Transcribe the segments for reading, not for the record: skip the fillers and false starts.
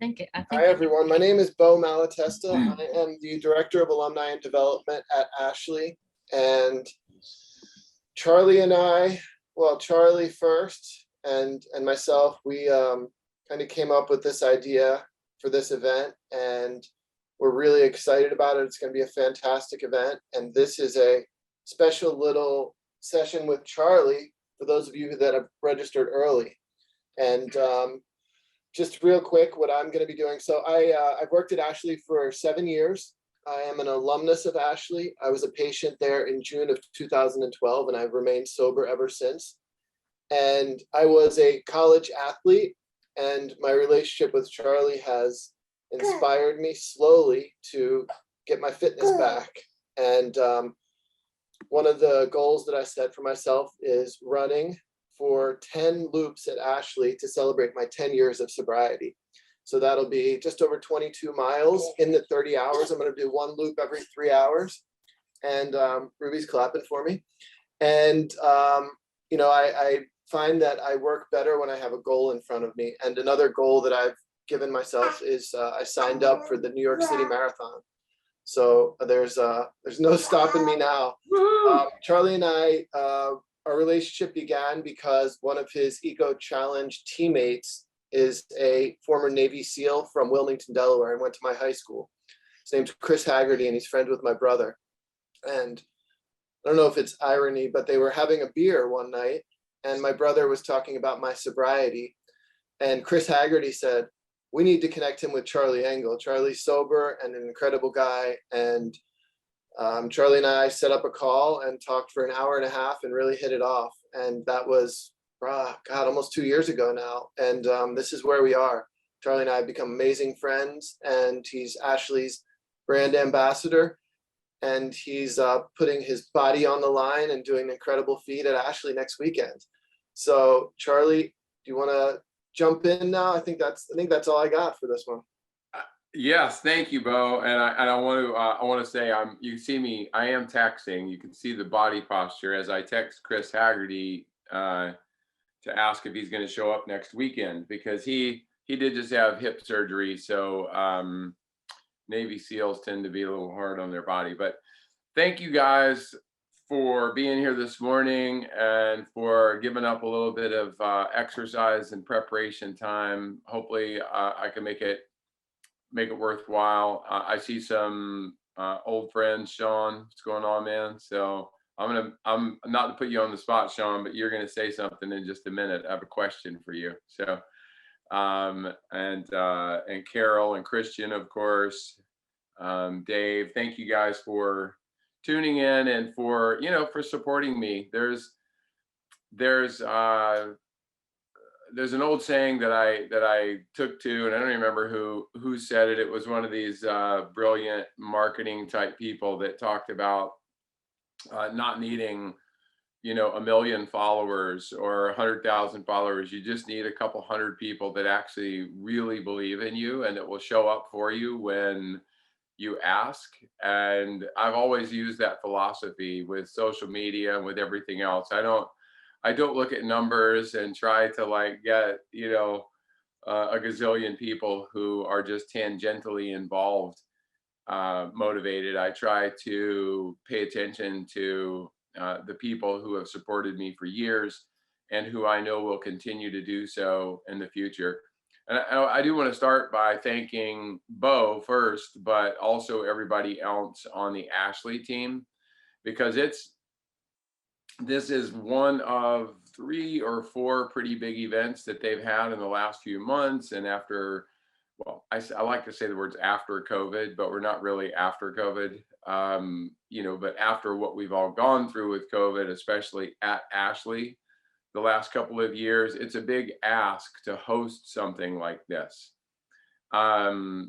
I Hi, think everyone. My name is Bo Malatesta. I am the Director of Alumni and Development at Ashley. And Charlie and I, well, Charlie first and myself, we kind of came up with this idea for this event, and we're really excited about it. It's going to be a fantastic event. And this is a special little session with Charlie for those of you that have registered early. And just real quick, what I'm going to be doing. So I've worked at Ashley for 7 years. I am an alumnus of Ashley. I was a patient there in June of 2012, and I've remained sober ever since. And I was a college athlete, and my relationship with Charlie has inspired me slowly to get my fitness back. And one of the goals that I set for myself is running for 10 loops at Ashley to celebrate my 10 years of sobriety. So that'll be just over 22 miles in the 30 hours. I'm going to do one loop every 3 hours. And Ruby's clapping for me. And, I find that I work better when I have a goal in front of me. And another goal that I've given myself is I signed up for the New York City Marathon. So there's no stopping me now. Charlie and I, our relationship began because one of his Eco Challenge teammates is a former Navy SEAL from Wilmington, Delaware, and went to my high school. His name's Chris Haggerty, and he's friends with my brother. And I don't know if it's irony, but they were having a beer one night, and my brother was talking about my sobriety. And Chris Haggerty said, "We need to connect him with Charlie Engle. Charlie's sober and an incredible guy." And Charlie and I set up a call and talked for an hour and a half and really hit it off. And that was, almost 2 years ago now. And this is where we are. Charlie and I have become amazing friends, and he's Ashley's brand ambassador. And he's putting his body on the line and doing an incredible feat at Ashley next weekend. So Charlie, do you want to jump in now? I think that's all I got for this one. Yes, thank you, Bo. And I want to say you see me. I am texting. You can see the body posture as I text Chris Haggerty to ask if he's going to show up next weekend, because he did just have hip surgery. So Navy SEALs tend to be a little hard on their body. But thank you guys for being here this morning and for giving up a little bit of exercise and preparation time. Hopefully, I can make it worthwhile. I see some old friends. Sean, what's going on, man? So I'm not to put you on the spot, Sean, but you're gonna say something in just a minute. I have a question for you. So and Carol and Christian, of course, Dave, thank you guys for tuning in and for supporting me. There's an old saying that I took to, and I don't remember who said it. It was one of these brilliant marketing type people that talked about not needing, 1 million followers or 100,000 followers. You just need a couple hundred people that actually really believe in you and that will show up for you when you ask. And I've always used that philosophy with social media and with everything else. I don't look at numbers and try to get, a gazillion people who are just tangentially involved, motivated. I try to pay attention to the people who have supported me for years and who I know will continue to do so in the future. And I do want to start by thanking Bo first, but also everybody else on the Ashley team, because this is one of 3 or 4 pretty big events that they've had in the last few months. And after, well, I like to say the words after COVID, but we're not really after COVID, but after what we've all gone through with COVID, especially at Ashley the last couple of years, it's a big ask to host something like this. So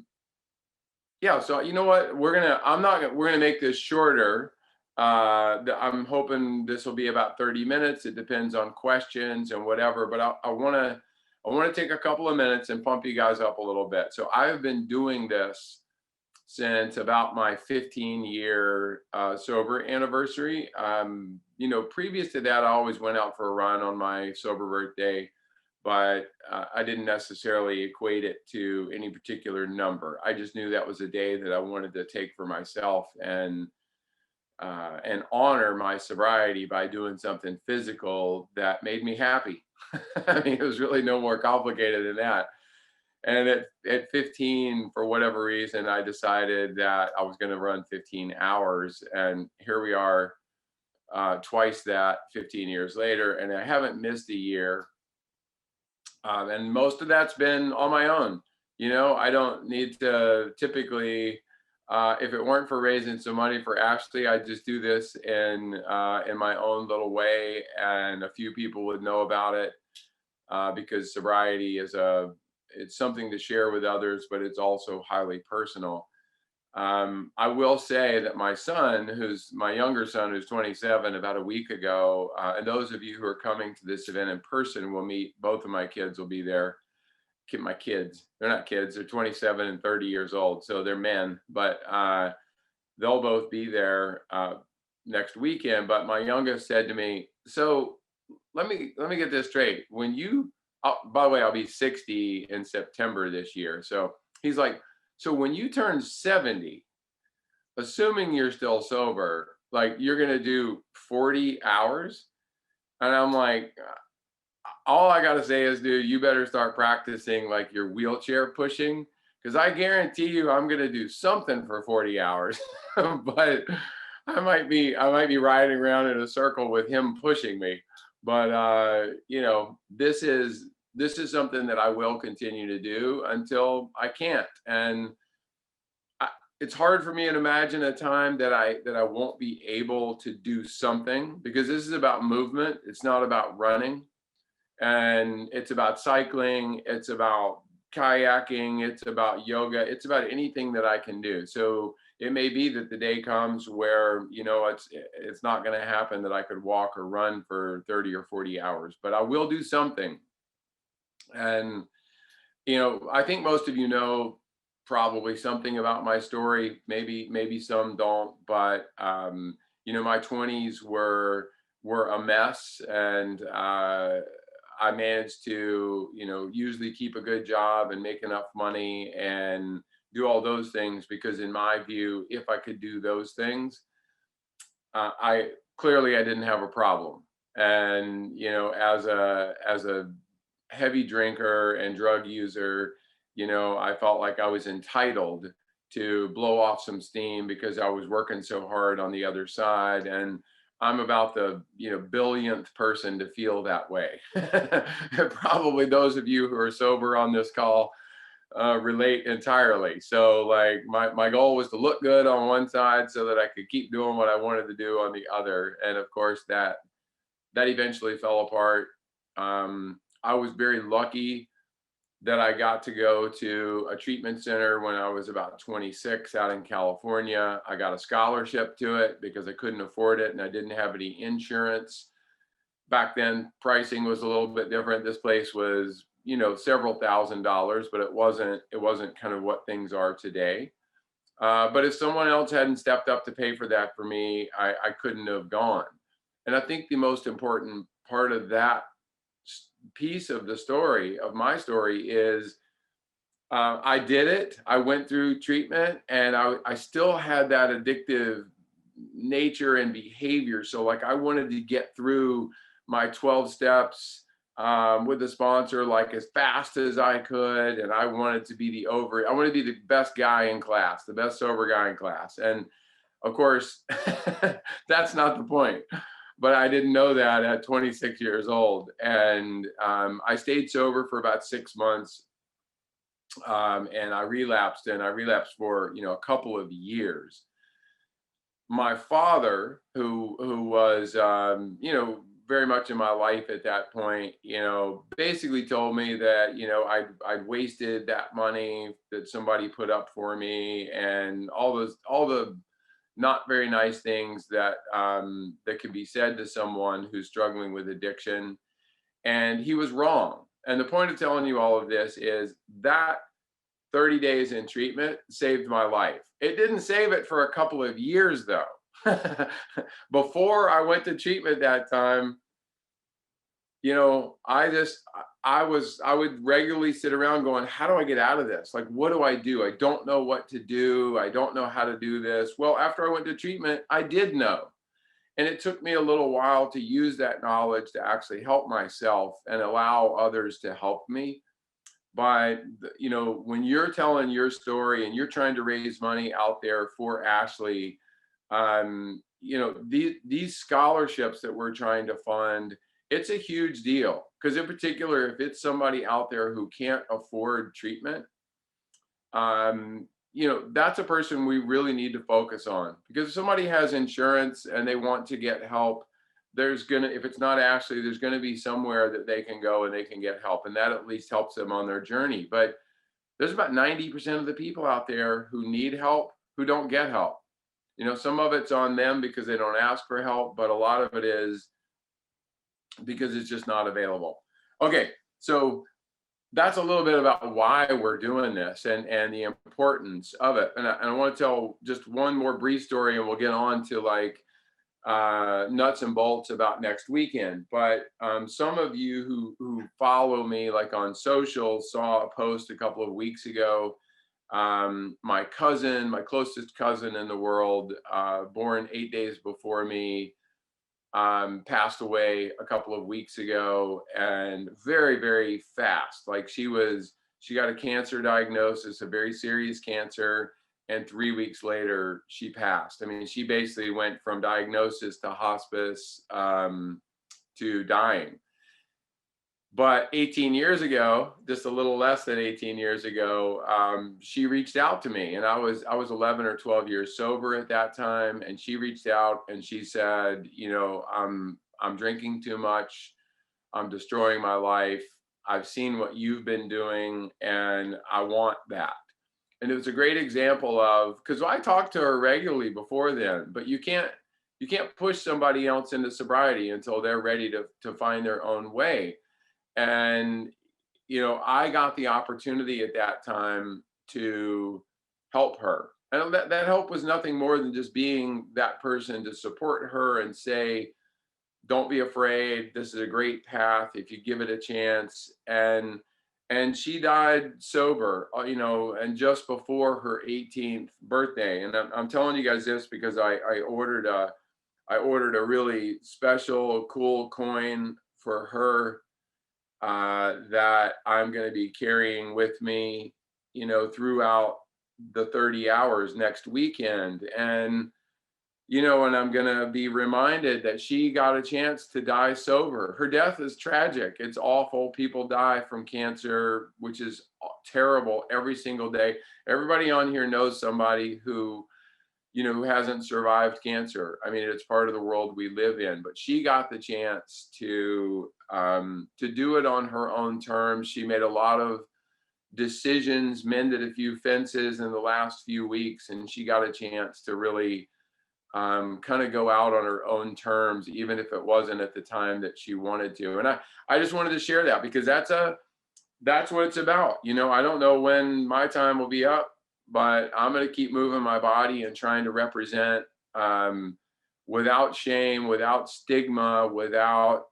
you know what, we're gonna make this shorter. I'm hoping this will be about 30 minutes. It depends on questions and whatever, but I want to take a couple of minutes and pump you guys up a little bit. So I've been doing this since about my 15-year sober anniversary. Previous to that, I always went out for a run on my sober birthday, but I didn't necessarily equate it to any particular number. I just knew that was a day that I wanted to take for myself and honor my sobriety by doing something physical that made me happy. I mean, it was really no more complicated than that. And at 15, for whatever reason, I decided that I was going to run 15 hours. And here we are, twice that 15 years later. And I haven't missed a year. And most of that's been on my own. I don't need to typically, if it weren't for raising some money for Ashley, I'd just do this in my own little way. And a few people would know about it because sobriety it's something to share with others, but it's also highly personal. I will say that my younger son, who's 27, about a week ago, and those of you who are coming to this event in person will meet both of my kids will be there. My kids, they're not kids, they're 27 and 30 years old, so they're men, but they'll both be there next weekend. But my youngest said to me, so let me get this straight. By the way, I'll be 60 in September this year. So he's like, so when you turn 70, assuming you're still sober, like you're going to do 40 hours? And I'm like, all I got to say is, dude, you better start practicing like your wheelchair pushing, because I guarantee you I'm going to do something for 40 hours. But I might be riding around in a circle with him pushing me. But this is something that I will continue to do until I can't. And it's hard for me to imagine a time that I won't be able to do something, because this is about movement. It's not about running, and it's about cycling. It's about kayaking. It's about yoga. It's about anything that I can do. So it may be that the day comes where it's not going to happen that I could walk or run for 30 or 40 hours, but I will do something. And I think most of you know probably something about my story. Maybe some don't, but my 20s were a mess, and I managed to usually keep a good job and make enough money and do all those things, because in my view, if I could do those things, I didn't have a problem. And as a heavy drinker and drug user, I felt like I was entitled to blow off some steam because I was working so hard on the other side. And I'm about the billionth person to feel that way. Probably those of you who are sober on this call relate entirely. So like my goal was to look good on one side so that I could keep doing what I wanted to do on the other. And of course that eventually fell apart. I was very lucky that I got to go to a treatment center when I was about 26 out in California. I got a scholarship to it because I couldn't afford it and I didn't have any insurance. Back then, pricing was a little bit different. This place was, several $1,000s, but it wasn't kind of what things are today. But if someone else hadn't stepped up to pay for that for me, I couldn't have gone. And I think the most important part of that piece of the story, of my story, is I did it. I went through treatment, and I still had that addictive nature and behavior. So like I wanted to get through my 12 steps with the sponsor like as fast as I could, and I wanted to be I wanted to be the best guy in class, the best sober guy in class. And of course, that's not the point. But I didn't know that at 26 years old. And I stayed sober for about 6 months. And I relapsed for, a couple of years. My father, who was, very much in my life at that point, basically told me that, I'd wasted that money that somebody put up for me, and all the not very nice things that could be said to someone who's struggling with addiction. And he was wrong. And the point of telling you all of this is that 30 days in treatment saved my life. It didn't save it for a couple of years though. Before I went to treatment that time, I would regularly sit around going, how do I get out of this? Like, what do I do? I don't know what to do. I don't know how to do this. Well, after I went to treatment, I did know. And it took me a little while to use that knowledge to actually help myself and allow others to help me. But, you know, when you're telling your story and you're trying to raise money out there for Ashley, you know, these scholarships that we're trying to fund, it's a huge deal. Because in particular, if it's somebody out there who can't afford treatment, you know, that's a person we really need to focus on. Because if somebody has insurance and they want to get help, there's gonna, if it's not Ashley, there's gonna be somewhere that they can go and they can get help, and that at least helps them on their journey. But there's about 90% of the people out there who need help who don't get help. You know, some of it's on them because they don't ask for help, but a lot of it is because it's just not available. Okay, so that's a little bit about why we're doing this and the importance of it. And I want to tell just one more brief story, and we'll get on to like nuts and bolts about next weekend. But some of you who follow me like on social saw a post a couple of weeks ago. My cousin, my closest cousin in the world, born 8 days before me, passed away a couple of weeks ago, and very, very fast. Like she got a cancer diagnosis, a very serious cancer, and 3 weeks later she passed. I mean, she basically went from diagnosis to hospice, to dying. But 18 years ago, just a little less than 18 years ago, she reached out to me, and I was 11 or 12 years sober at that time. And she reached out and she said, you know, I'm drinking too much. I'm destroying my life. I've seen what you've been doing, and I want that. And it was a great example of, because I talked to her regularly before then, but you can't push somebody else into sobriety until they're ready to find their own way. And, you know, I got the opportunity at that time to help her. And that help was nothing more than just being that person to support her and say, don't be afraid. This is a great path if you give it a chance. And she died sober, you know, and just before her 18th birthday. And I'm telling you guys this because I ordered a really special, cool coin for her, that I'm going to be carrying with me, you know, throughout the 30 hours next weekend. And, you know, and I'm going to be reminded that she got a chance to die sober. Her death is tragic. It's awful. People die from cancer, which is terrible every single day. Everybody on here knows somebody who, you know, who hasn't survived cancer. I mean, it's part of the world we live in. But she got the chance to do it on her own terms. She made a lot of decisions, mended a few fences in the last few weeks, and she got a chance to really kind of go out on her own terms, even if it wasn't at the time that she wanted to. And I just wanted to share that because that's what it's about. You know, I don't know when my time will be up, but I'm going to keep moving my body and trying to represent, without shame, without stigma, without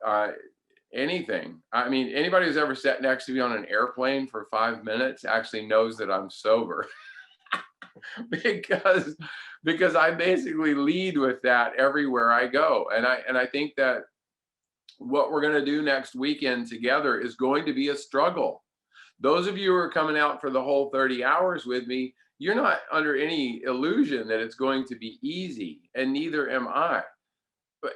anything. I mean, anybody who's ever sat next to me on an airplane for 5 minutes actually knows that I'm sober. because I basically lead with that everywhere I go. And I think that what we're going to do next weekend together is going to be a struggle. Those of you who are coming out for the whole 30 hours with me, you're not under any illusion that it's going to be easy, and neither am I.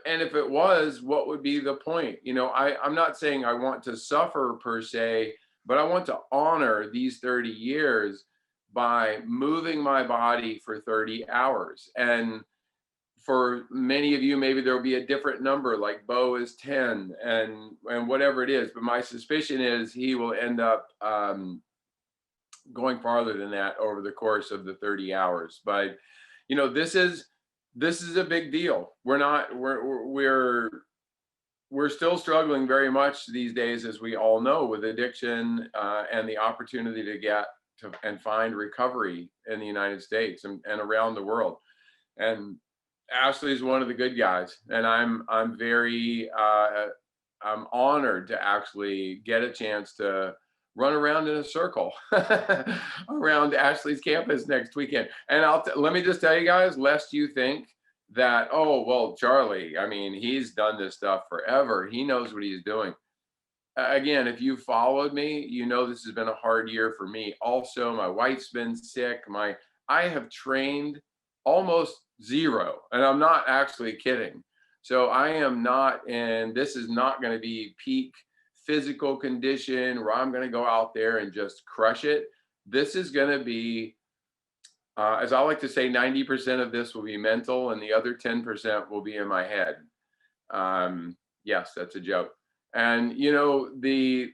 And if it was, what would be the point? You know, I'm not saying I want to suffer per se, but I want to honor these 30 years by moving my body for 30 hours. And for many of you, maybe there'll be a different number, like Bo is 10 and whatever it is. But my suspicion is he will end up going farther than that over the course of the 30 hours. But, you know, this is a big deal. We're still struggling very much these days, as we all know, with addiction, and the opportunity to get to and find recovery in the United States and around the world. And Ashley is one of the good guys, and I'm very I'm honored to actually get a chance to run around in a circle around Ashley's campus next weekend. And let me just tell you guys, lest you think that, oh, well, Charlie, I mean, he's done this stuff forever. He knows what he's doing. Again, if you followed me, you know this has been a hard year for me. Also, my wife's been sick. I have trained almost zero, and I'm not actually kidding. So I am not, and this is not going to be peak physical condition where I'm going to go out there and just crush it. This is going to be, as I like to say, 90% of this will be mental, and the other 10% will be in my head. Yes, that's a joke. And you know, the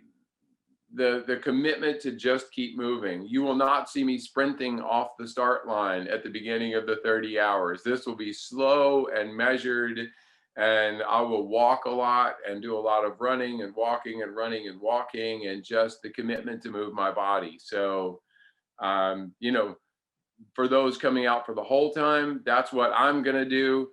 commitment to just keep moving. You will not see me sprinting off the start line at the beginning of the 30 hours. This will be slow and measured, and I will walk a lot and do a lot of running and walking and running and walking, and just the commitment to move my body. So, you know, for those coming out for the whole time, that's what I'm going to do.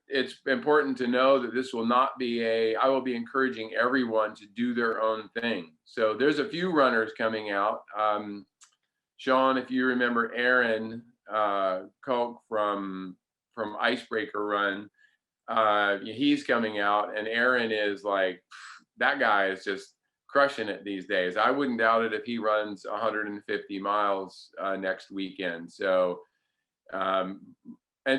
It's important to know that this will not be I will be encouraging everyone to do their own thing. So there's a few runners coming out. Sean, if you remember Aaron Koch from Icebreaker Run, he's coming out, and Aaron is like, that guy is just crushing it these days. I wouldn't doubt it if he runs 150 miles next weekend. So, and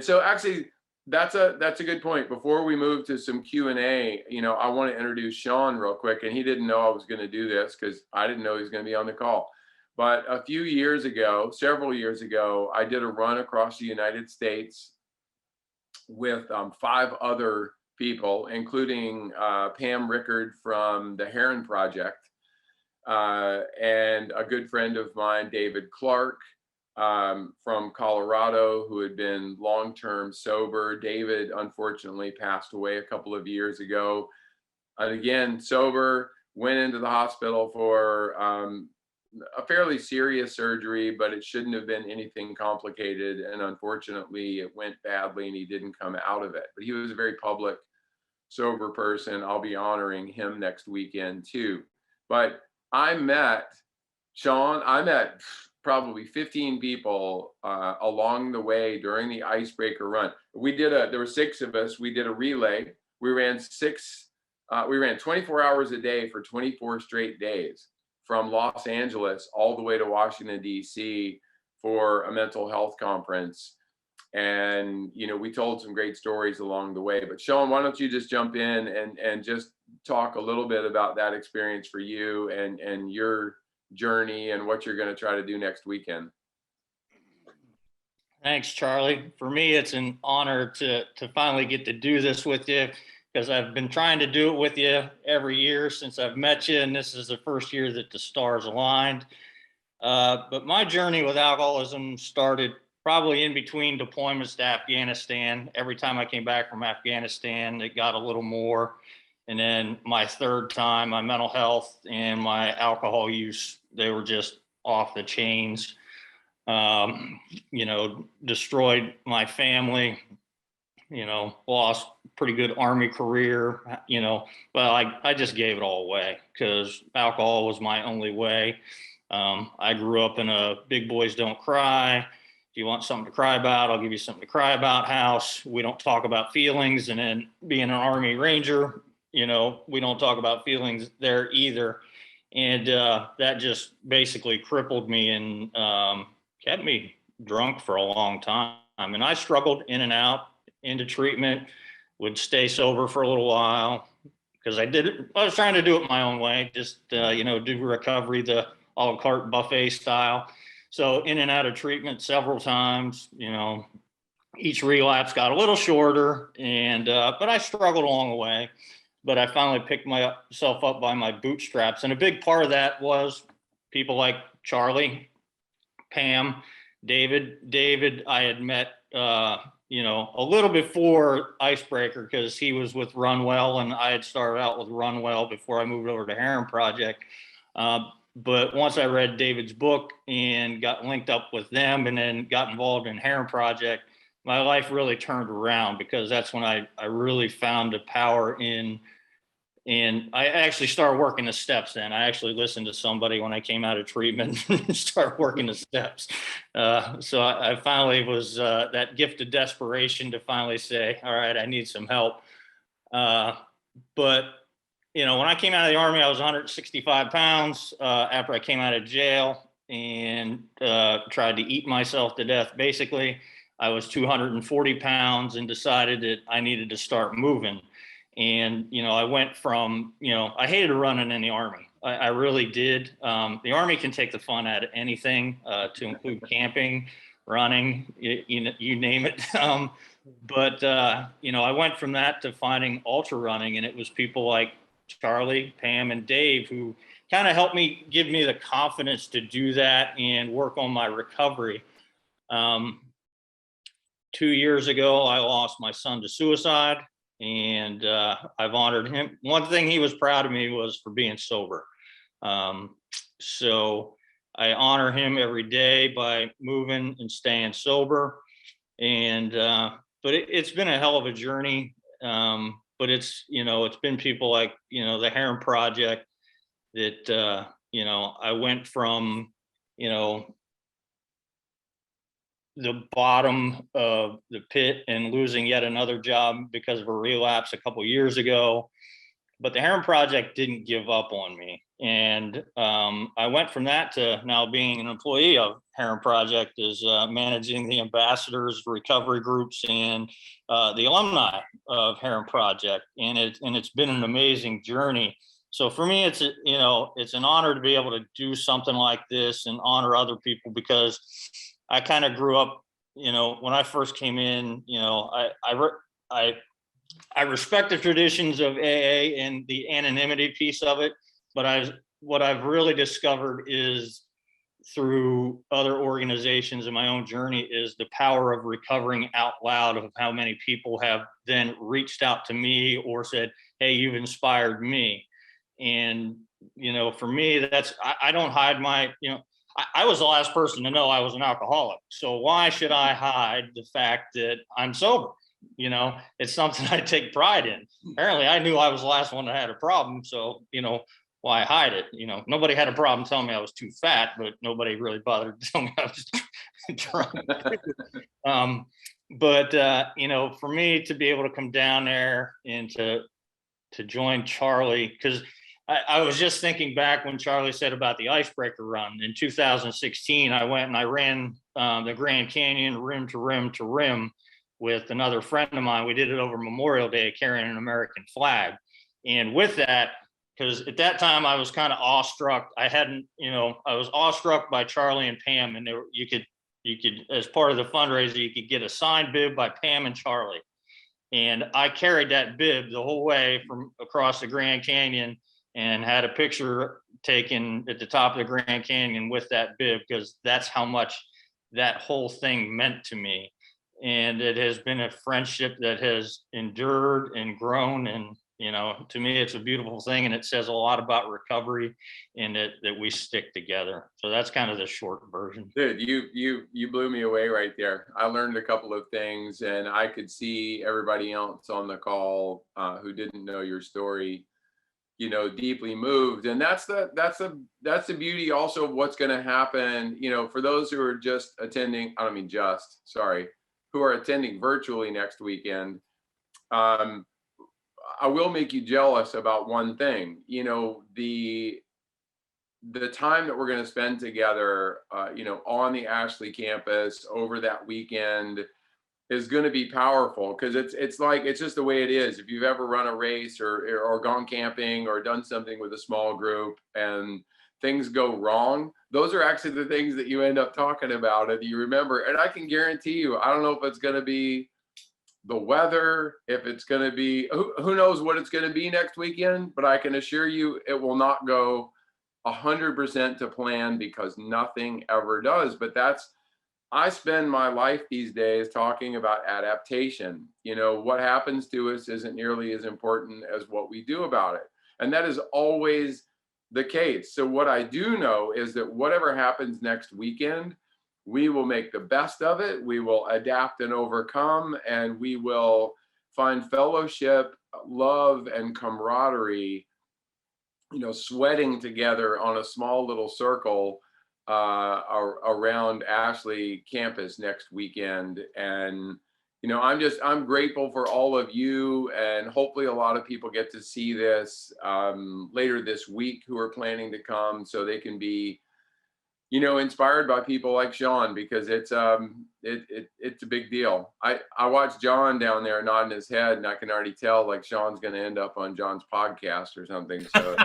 so actually, that's a good point. Before we move to some Q&A, you know, I want to introduce Sean real quick, and he didn't know I was going to do this because I didn't know he was going to be on the call. But a few years ago, several years ago, I did a run across the United States with 5 other people, including Pam Rickard from the Heron Project, and a good friend of mine, David Clark, from Colorado, who had been long-term sober. David unfortunately passed away a couple of years ago. And again, sober, went into the hospital for a fairly serious surgery, but it shouldn't have been anything complicated. And unfortunately, it went badly and he didn't come out of it. But he was a very public, sober person. I'll be honoring him next weekend too. But I met Sean, I met probably 15 people along the way during the Icebreaker Run. There were 6 of us. We did a relay. We ran 24 hours a day for 24 straight days, from Los Angeles all the way to Washington, D.C. for a mental health conference. And, you know, we told some great stories along the way. But Sean, why don't you just jump in and just talk a little bit about that experience for you and your journey and what you're going to try to do next weekend. Thanks, Charlie. For me, it's an honor to finally get to do this with you, because I've been trying to do it with you every year since I've met you, and this is the first year that the stars aligned. But my journey with alcoholism started probably in between deployments to Afghanistan. Every time I came back from Afghanistan, it got a little more. And then my third time, my mental health and my alcohol use, they were just off the chains. You know, destroyed my family, you know, lost pretty good Army career, you know, but I just gave it all away because alcohol was my only way. I grew up in a big boys don't cry. If you want something to cry about, I'll give you something to cry about house. We don't talk about feelings. And then being an Army Ranger, you know, we don't talk about feelings there either. And that just basically crippled me and kept me drunk for a long time. And I struggled in and out into treatment, would stay sober for a little while because I was trying to do it my own way, just, you know, do recovery the a la carte buffet style. So in and out of treatment several times, you know, each relapse got a little shorter, and but I struggled along the way. But I finally picked myself up by my bootstraps. And a big part of that was people like Charlie, Pam, David I had met, you know, a little before Icebreaker because he was with Runwell and I had started out with Runwell before I moved over to Heron Project. But once I read David's book and got linked up with them and then got involved in Heron Project, my life really turned around because that's when I really found the power in And I actually started working the steps then. I actually listened to somebody when I came out of treatment and started working the steps. So I finally was that gift of desperation to finally say, all right, I need some help. But, you know, when I came out of the Army, I was 165 pounds after I came out of jail and tried to eat myself to death. Basically, I was 240 pounds and decided that I needed to start moving. And, you know, I went from, you know, I hated running in the Army. I really did. The Army can take the fun out of anything, to include camping, running, you name it. But you know, I went from that to finding ultra running, and it was people like Charlie, Pam, and Dave who kind of helped me, give me the confidence to do that and work on my recovery. Um, 2 years ago, I lost my son to suicide, and I've honored him. One thing he was proud of me was for being sober. Um, so I honor him every day by moving and staying sober. And but it's been a hell of a journey. But it's, you know, it's been people like, you know, the Heron Project that you know, I went from, you know, the bottom of the pit and losing yet another job because of a relapse a couple years ago. But the Heron Project didn't give up on me. And I went from that to now being an employee of Heron Project, as managing the ambassadors, recovery groups, and the alumni of Heron Project. And it's been an amazing journey. So for me, it's you know, it's an honor to be able to do something like this and honor other people, because I kind of grew up, you know, when I first came in, you know, I I respect the traditions of AA and the anonymity piece of it, but what I've really discovered is through other organizations in my own journey is the power of recovering out loud, of how many people have then reached out to me or said, "Hey, you've inspired me." And, you know, for me, I don't hide my, you know, I was the last person to know I was an alcoholic. So why should I hide the fact that I'm sober? You know, it's something I take pride in. Apparently, I knew I was the last one that had a problem. So, you know, why hide it? You know, nobody had a problem telling me I was too fat, but nobody really bothered to tell me I was drunk. um, but you know, for me to be able to come down there and to join Charlie, because I was just thinking back when Charlie said about the icebreaker run in 2016. I went and I ran the Grand Canyon rim to rim to rim with another friend of mine. We did it over Memorial Day carrying an American flag. And with that, because at that time I was kind of awestruck. I hadn't, you know, I was awestruck by Charlie and Pam, and you could, as part of the fundraiser, you could get a signed bib by Pam and Charlie. And I carried that bib the whole way from across the Grand Canyon and had a picture taken at the top of the Grand Canyon with that bib, because that's how much that whole thing meant to me. And it has been a friendship that has endured and grown. And, you know, to me, it's a beautiful thing. And it says a lot about recovery and that we stick together. So that's kind of the short version. Dude, you blew me away right there. I learned a couple of things, and I could see everybody else on the call who didn't know your story, you know, deeply moved. And that's the beauty also of what's going to happen, you know, for those who are just attending. I don't mean just, sorry, who are attending virtually next weekend. I will make you jealous about one thing. You know, the time that we're going to spend together, you know, on the Ashley campus over that weekend is going to be powerful, because it's like, it's just the way it is. If you've ever run a race or gone camping or done something with a small group and things go wrong, those are actually the things that you end up talking about and you remember. And I can guarantee you, I don't know if it's going to be the weather, if it's going to be, who knows what it's going to be next weekend, but I can assure you it will not go 100% to plan, because nothing ever does. But I spend my life these days talking about adaptation. You know, what happens to us isn't nearly as important as what we do about it. And that is always the case. So what I do know is that whatever happens next weekend, we will make the best of it. We will adapt and overcome, and we will find fellowship love and camaraderie, sweating together on a small little circle around Ashley campus next weekend. And, I'm grateful for all of you, and hopefully a lot of people get to see this later this week who are planning to come, so they can be, inspired by people like Sean, because it's a big deal. I watched John down there nodding his head, and I can already tell like Sean's going to end up on John's podcast or something. So,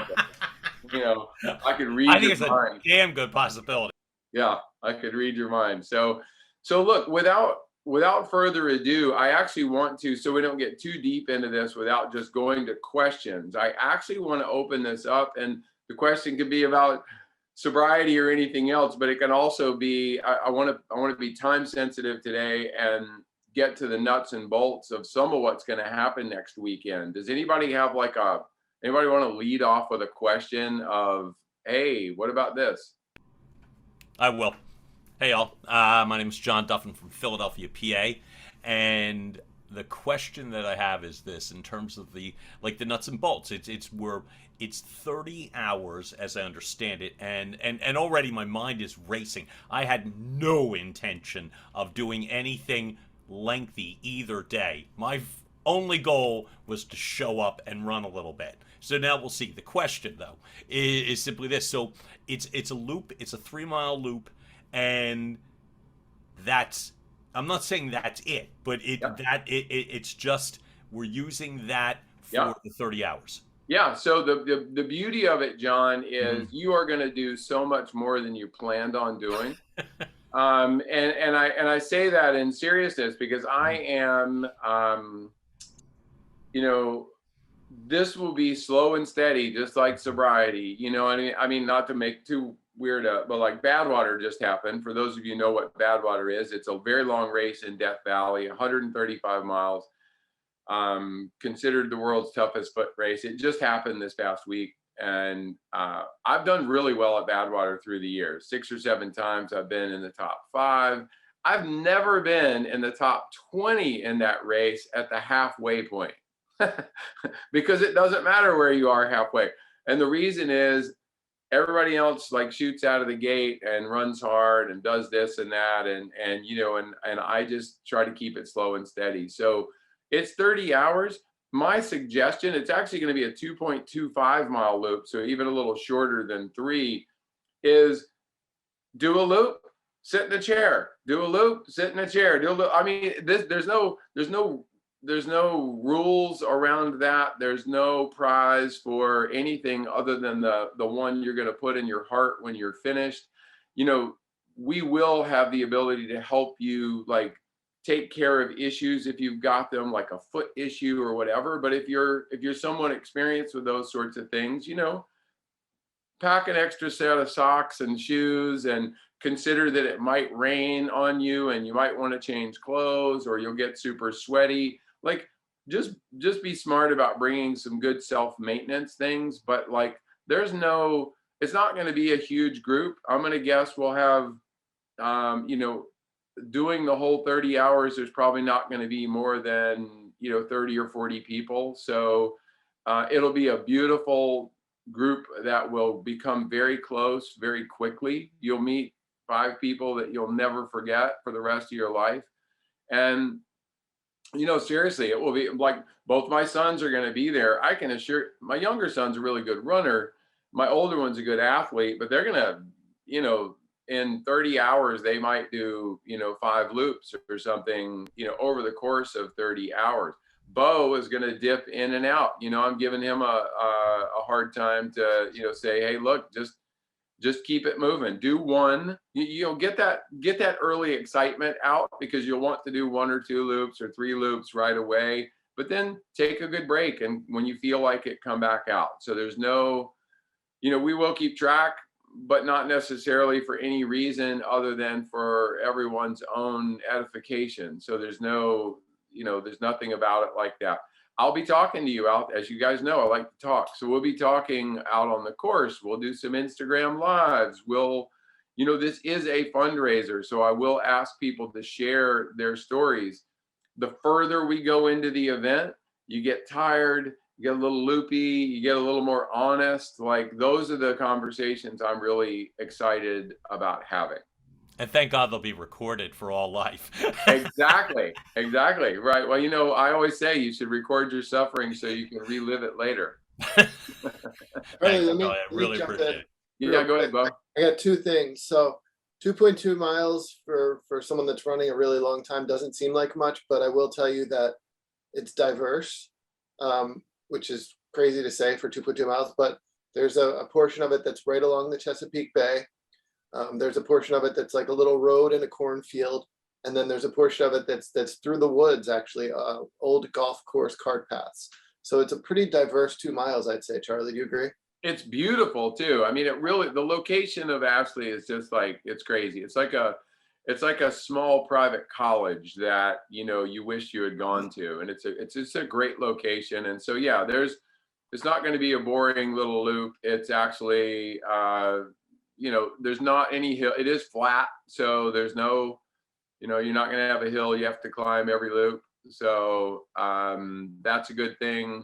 I could read I think your it's a mind. damn good possibility. Yeah, I could read your mind. So look, without further ado, I actually want to, so we don't get too deep into this without just going to questions. I actually want to open this up, and the question could be about sobriety or anything else, but it can also be, I want to be time sensitive today and get to the nuts and bolts of some of what's going to happen next weekend. Does anybody have anybody want to lead off with a question of, hey, what about this? I will. Hey, y'all. My name is John Duffin from Philadelphia, PA. And the question that I have is this, in terms of the nuts and bolts. It's 30 hours as I understand it, and already my mind is racing. I had no intention of doing anything lengthy either day. My only goal was to show up and run a little bit. So now we'll see. The question, though, is simply this. So it's a loop. It's a 3-mile loop, and I'm not saying that's it, but it's just we're using that for the 30 hours. Yeah. So the beauty of it, John, is you are going to do so much more than you planned on doing. And I say that in seriousness, because I am, this will be slow and steady, just like sobriety. I mean, not to make too weird, but like Badwater just happened. For those of you who know what Badwater is, it's a very long race in Death Valley, 135 miles, considered the world's toughest foot race. It just happened this past week. And I've done really well at Badwater through the years. 6 or 7 times I've been in the top 5. I've never been in the top 20 in that race at the halfway point. Because it doesn't matter where you are halfway. And the reason is everybody else like shoots out of the gate and runs hard and does this and that. And I just try to keep it slow and steady. So it's 30 hours. My suggestion, it's actually going to be a 2.25 mile loop. So even a little shorter than 3, is do a loop, sit in a chair, do a loop, sit in a chair, do a loop. I mean, there's no rules around that. There's no prize for anything other than the one you're going to put in your heart when you're finished. We will have the ability to help you take care of issues if you've got them, like a foot issue or whatever. But if you're someone experienced with those sorts of things, pack an extra set of socks and shoes, and consider that it might rain on you and you might want to change clothes, or you'll get super sweaty. Just be smart about bringing some good self-maintenance things. But it's not going to be a huge group. I'm going to guess we'll have, doing the whole 30 hours, there's probably not going to be more than 30 or 40 people. So it'll be a beautiful group that will become very close very quickly. You'll meet 5 people that you'll never forget for the rest of your life. And seriously, it will be both my sons are going to be there. I can assure, my younger son's a really good runner. My older one's a good athlete, but they're going to, in 30 hours, they might do, 5 loops or something, over the course of 30 hours. Bo is going to dip in and out. I'm giving him a hard time to, say, hey, look, just keep it moving. Do one, get that early excitement out, because you'll want to do 1 or 2 loops or 3 loops right away, but then take a good break. And when you feel like it, come back out. So there's no, we will keep track, but not necessarily for any reason other than for everyone's own edification. So there's no, there's nothing about it like that. I'll be talking to you out, as you guys know, I like to talk. So we'll be talking out on the course. We'll do some Instagram lives. This is a fundraiser. So I will ask people to share their stories. The further we go into the event, you get tired, you get a little loopy, you get a little more honest. Like those are the conversations I'm really excited about having. And thank God they'll be recorded for all life. Exactly. Exactly. Right. Well, I always say you should record your suffering so you can relive it later. Thanks, Let me, Charlie. I let me really jump appreciate in it. Yeah, real go ahead, quick. Bo. I got two things. So 2.2 miles for someone that's running a really long time doesn't seem like much, but I will tell you that it's diverse, which is crazy to say for 2.2 miles, but there's a portion of it that's right along the Chesapeake Bay. There's a portion of it that's like a little road in a cornfield. And then there's a portion of it that's through the woods, actually, old golf course cart paths. So it's a pretty diverse 2 miles, I'd say. Charlie, do you agree? It's beautiful too. I mean, the location of Ashley is just like, it's crazy. It's like a small private college that, you wish you had gone to. And it's just a great location. And so, yeah, it's not going to be a boring little loop. It's actually, there's not any hill. It is flat. So there's no, you're not going to have a hill you have to climb every loop. So that's a good thing.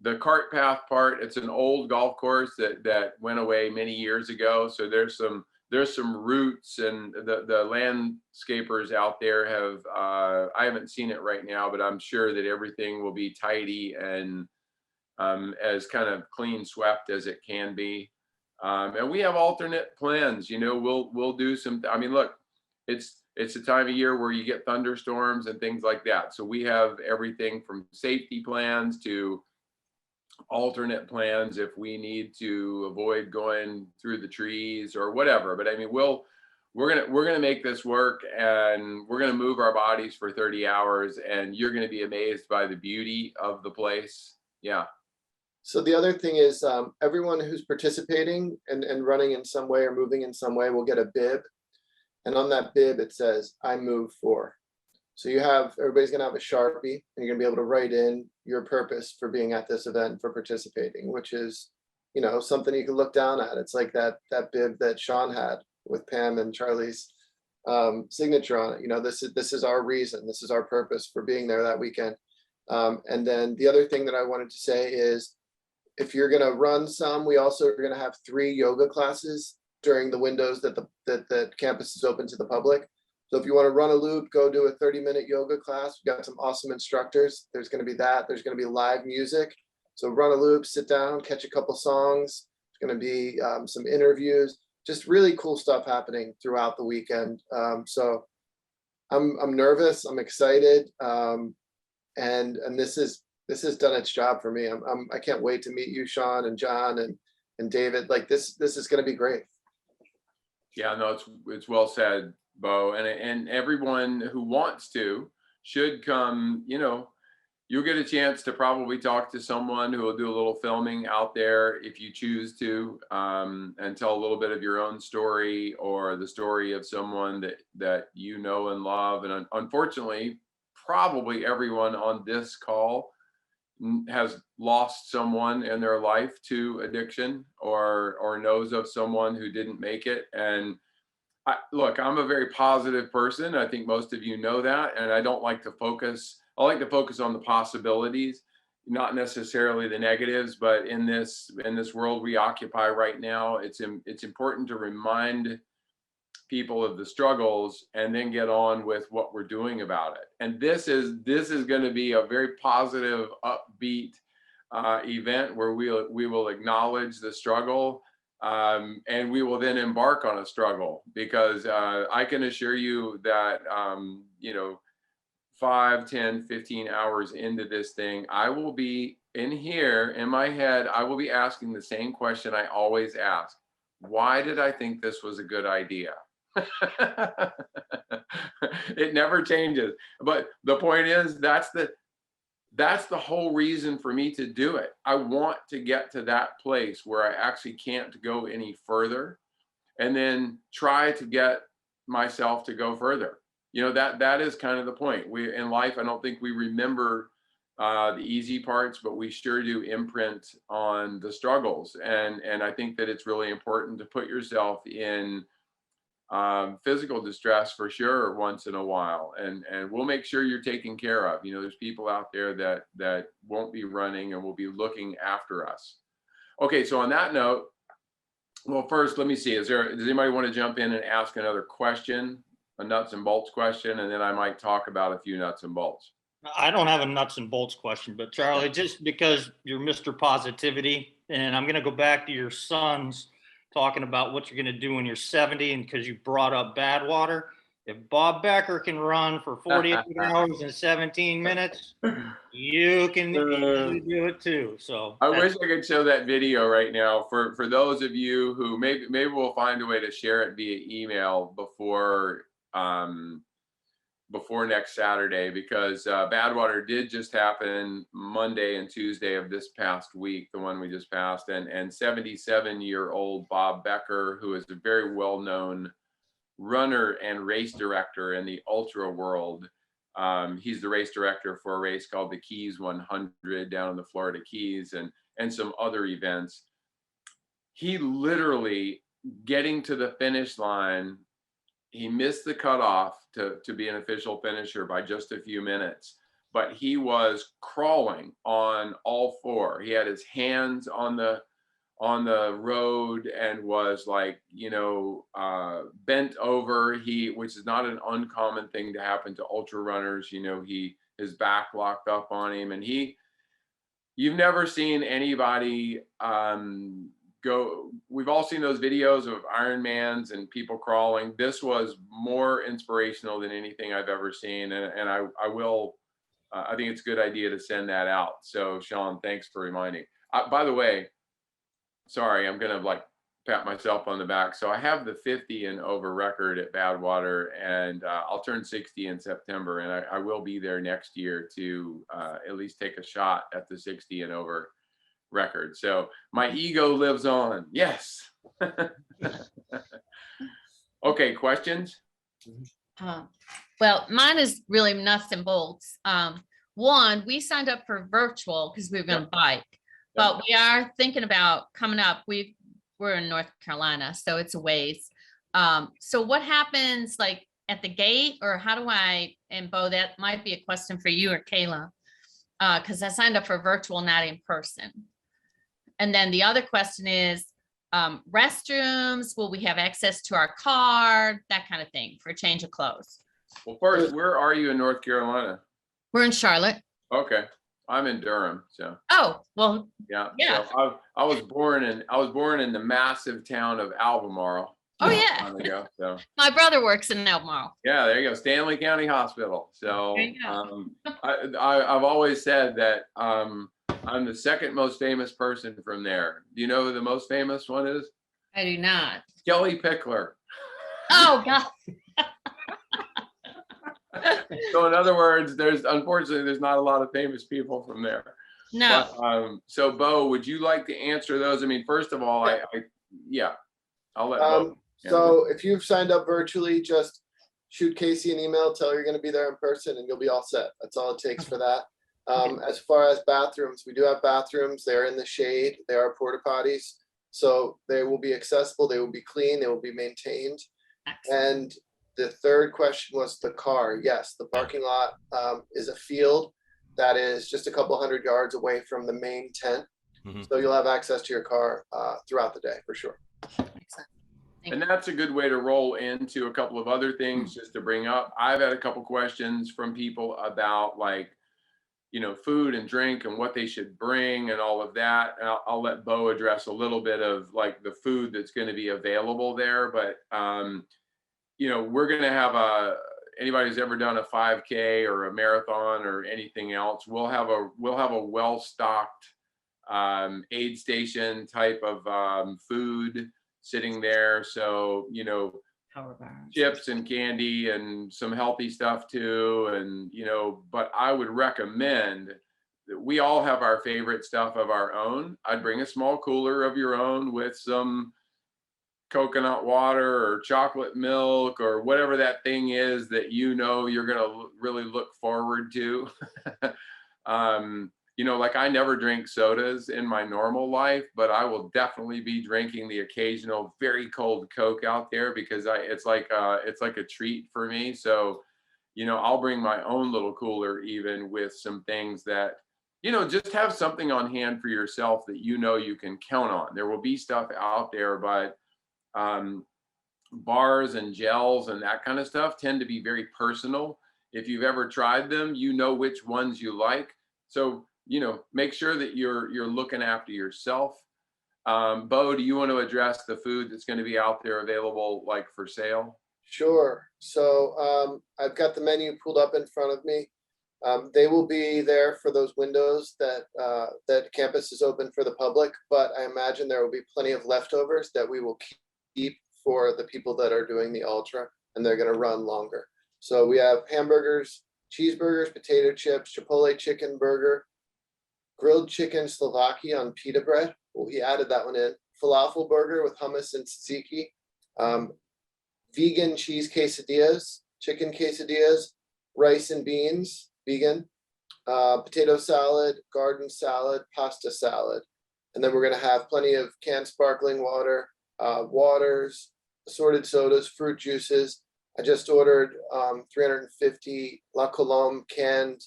The cart path part, it's an old golf course that went away many years ago. So there's some roots, and the landscapers out there have, I haven't seen it right now, but I'm sure that everything will be tidy and as kind of clean swept as it can be. And we have alternate plans, we'll do some, I mean, look, it's a time of year where you get thunderstorms and things like that. So we have everything from safety plans to alternate plans if we need to avoid going through the trees or whatever. But I mean, we're gonna make this work, and we're gonna move our bodies for 30 hours, and you're gonna be amazed by the beauty of the place. Yeah. So the other thing is, everyone who's participating and running in some way or moving in some way will get a bib. And on that bib, it says, "I move for." So everybody's gonna have a Sharpie, and you're gonna be able to write in your purpose for being at this event, for participating, which is, something you can look down at. It's like that bib that Sean had with Pam and Charlie's signature on it. This is our reason, this is our purpose for being there that weekend. And then the other thing that I wanted to say is, if you're gonna run some, we also are gonna have 3 yoga classes during the windows that the campus is open to the public. So if you want to run a loop, go do a 30-minute yoga class. We've got some awesome instructors. There's going to be that. There's going to be live music. So run a loop, sit down, catch a couple songs. There's going to be some interviews. Just really cool stuff happening throughout the weekend. So I'm nervous. I'm excited, and this has done its job for me. I can't wait to meet you, Sean and John and David. Like this is going to be great. Yeah, no, it's well said, Bo, and everyone who wants to should come. You'll get a chance to probably talk to someone who will do a little filming out there if you choose to, and tell a little bit of your own story or the story of someone that you know and love. And unfortunately, probably everyone on this call has lost someone in their life to addiction, or knows of someone who didn't make it. And look, I'm a very positive person. I think most of you know that. And I like to focus on the possibilities, not necessarily the negatives. But in this world we occupy right now, it's important to remind people of the struggles and then get on with what we're doing about it. And this is going to be a very positive, upbeat event where we will acknowledge the struggle, and we will then embark on a struggle, because I can assure you that 5, 10, 15 hours into this thing, I will be in here in my head, I will be asking the same question I always ask: why did I think this was a good idea? It never changes. But the point is, that's the whole reason for me to do it. I want to get to that place where I actually can't go any further, and then try to get myself to go further. That is kind of the point. We in life, I don't think we remember the easy parts, but we sure do imprint on the struggles. And I think that it's really important to put yourself in physical distress for sure once in a while, and we'll make sure you're taken care of. You know, there's people out there that won't be running and will be looking after us. Okay, so on that note, well, first let me see, does anybody want to jump in and ask another question, a nuts and bolts question, and then I might talk about a few nuts and bolts. I don't have a nuts and bolts question, but Charlie, just because you're Mr. Positivity, and I'm going to go back to your sons talking about what you're going to do when you're 70, and because you brought up Badwater, if Bob Becker can run for 48 hours and 17 minutes, you can easily do it too. So I wish I could show that video right now for those of you who maybe we'll find a way to share it via email before next Saturday, because Badwater did just happen Monday and Tuesday of this past week, the one we just passed, and 77-year-old Bob Becker, who is a very well-known runner and race director in the ultra world. He's the race director for a race called the Keys 100 down in the Florida Keys, and some other events. He literally, getting to the finish line, he missed the cutoff to be an official finisher by just a few minutes, but he was crawling on all four. He had his hands on the road and was like, bent over, which is not an uncommon thing to happen to ultra runners. His back locked up on him, and you've never seen anybody go. We've all seen those videos of Ironmans and people crawling. This was more inspirational than anything I've ever seen, and I think it's a good idea to send that out. So Sean, thanks for reminding. By the way, sorry, I'm gonna pat myself on the back. So I have the 50 and over record at Badwater, and I'll turn 60 in September, and I will be there next year to at least take a shot at the 60 and over record. So my ego lives on. Yes. Okay, questions? Well, mine is really nuts and bolts. One, we signed up for virtual because we were going to bike, but we are thinking about coming up. We're in North Carolina, so it's a ways. So what happens like at the gate, or how do and Bo, that might be a question for you or Kayla, because I signed up for virtual, not in person. And then the other question is, restrooms, will we have access to our car, that kind of thing for a change of clothes? Well, first, where are you in North Carolina? We're in Charlotte. Okay, I'm in Durham. So. Oh, well. Yeah. Yeah. So I was born in the massive town of Albemarle. Oh yeah. Time ago, so. My brother works in Albemarle. Yeah, there you go, Stanley County Hospital. So I've always said that I'm the second most famous person from there. Do you know who the most famous one is? I do not. Kelly Pickler. Oh God. So in other words, unfortunately there's not a lot of famous people from there. No. But, so Bo, would you like to answer those? I mean, first of all, I'll let Bo. So if you've signed up virtually, just shoot Casey an email, tell her you're going to be there in person, and you'll be all set. That's all it takes for that. As far as bathrooms, we do have bathrooms. They're in the shade. They are porta potties. So they will be accessible. They will be clean. They will be maintained. And the third question was the car. Yes, the parking lot is a field that is just a couple hundred yards away from the main tent. Mm-hmm. So you'll have access to your car throughout the day for sure. And that's a good way to roll into a couple of other things just to bring up. I've had a couple questions from people about food and drink and what they should bring and all of that. And I'll let Bo address a little bit of the food that's going to be available there. But, we're going to have anybody who's ever done a 5K or a marathon or anything else, we'll have a well-stocked aid station type of food sitting there. So, chips and candy and some healthy stuff too. And, but I would recommend that we all have our favorite stuff of our own. I'd bring a small cooler of your own with some coconut water or chocolate milk or whatever that thing is that you're going to really look forward to. like I never drink sodas in my normal life, but I will definitely be drinking the occasional very cold Coke out there because it's like a treat for me. So, I'll bring my own little cooler even with some things that, just have something on hand for yourself that you can count on. There will be stuff out there, but bars and gels and that kind of stuff tend to be very personal. If you've ever tried them, which ones you like. So, make sure that you're looking after yourself. Bo, do you want to address the food that's going to be out there available, like for sale? Sure. So I've got the menu pulled up in front of me. They will be there for those windows that campus is open for the public, but I imagine there will be plenty of leftovers that we will keep for the people that are doing the ultra, and they're going to run longer. So we have hamburgers, cheeseburgers, potato chips, Chipotle chicken burger, grilled chicken Slovakia on pita bread. Well, he added that one in. Falafel burger with hummus and tzatziki. Vegan cheese quesadillas, chicken quesadillas, rice and beans, vegan, potato salad, garden salad, pasta salad. And then we're going to have plenty of canned sparkling water, waters, assorted sodas, fruit juices. I just ordered 350 La Colombe canned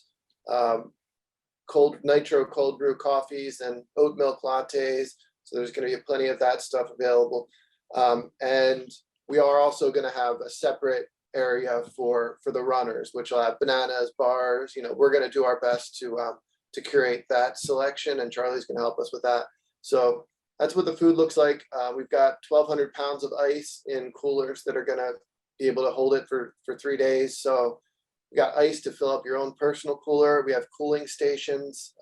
cold brew coffees and oat milk lattes. So there's going to be plenty of that stuff available. And we are also going to have a separate area for the runners, which will have bananas, bars. We're going to do our best to curate that selection, and Charlie's going to help us with that. So that's what the food looks like. We've got 1,200 pounds of ice in coolers that are going to be able to hold it for 3 days. So we got ice to fill up your own personal cooler. We have cooling stations.